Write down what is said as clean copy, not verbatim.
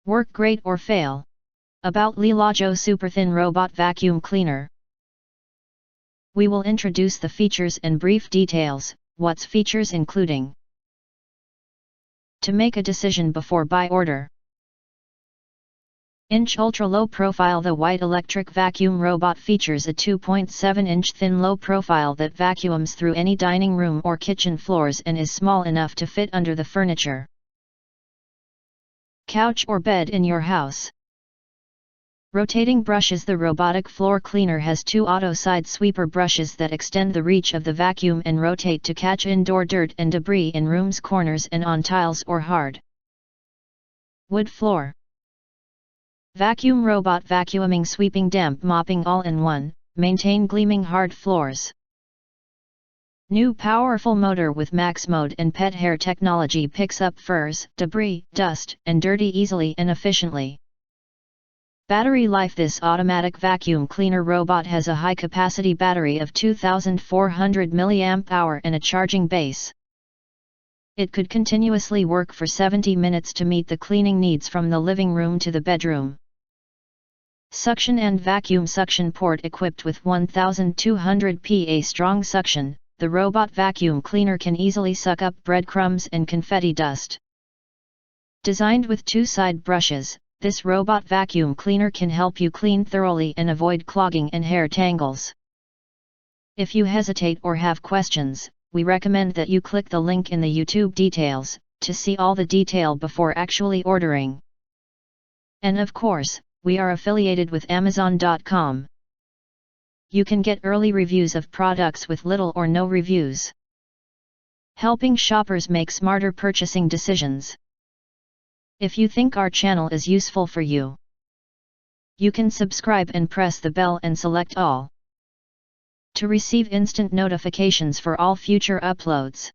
Work great or fail. About LILAJO Super Thin Robot Vacuum Cleaner. We will introduce the features and brief details, what's features including. To make a decision before buy order. Inch ultra low profile. The white electric vacuum robot features a 2.7-inch thin low profile that vacuums through any dining room or kitchen floors and is small enough to fit under the furniture, couch or bed in your house. Rotating brushes. The robotic floor cleaner has two auto side sweeper brushes that extend the reach of the vacuum and rotate to catch indoor dirt and debris in rooms, corners and on tiles or hard wood floor. Vacuum robot vacuuming, sweeping, damp mopping all in one, maintain gleaming hard floors. New powerful motor with max mode and pet hair technology picks up furs, debris, dust and dirty easily and efficiently. Battery life. This automatic vacuum cleaner robot has a high capacity battery of 2400 mAh and a charging base. It could continuously work for 70 minutes to meet the cleaning needs from the living room to the bedroom. Suction and vacuum. Suction port equipped with 1200 PA strong suction. The robot vacuum cleaner can easily suck up breadcrumbs and confetti dust. Designed with two side brushes, this robot vacuum cleaner can help you clean thoroughly and avoid clogging and hair tangles. If you hesitate or have questions, we recommend that you click the link in the YouTube details to see all the detail before actually ordering. And of course, we are affiliated with Amazon.com. You can get early reviews of products with little or no reviews, helping shoppers make smarter purchasing decisions. If you think our channel is useful for you, you can subscribe and press the bell and select all to receive instant notifications for all future uploads.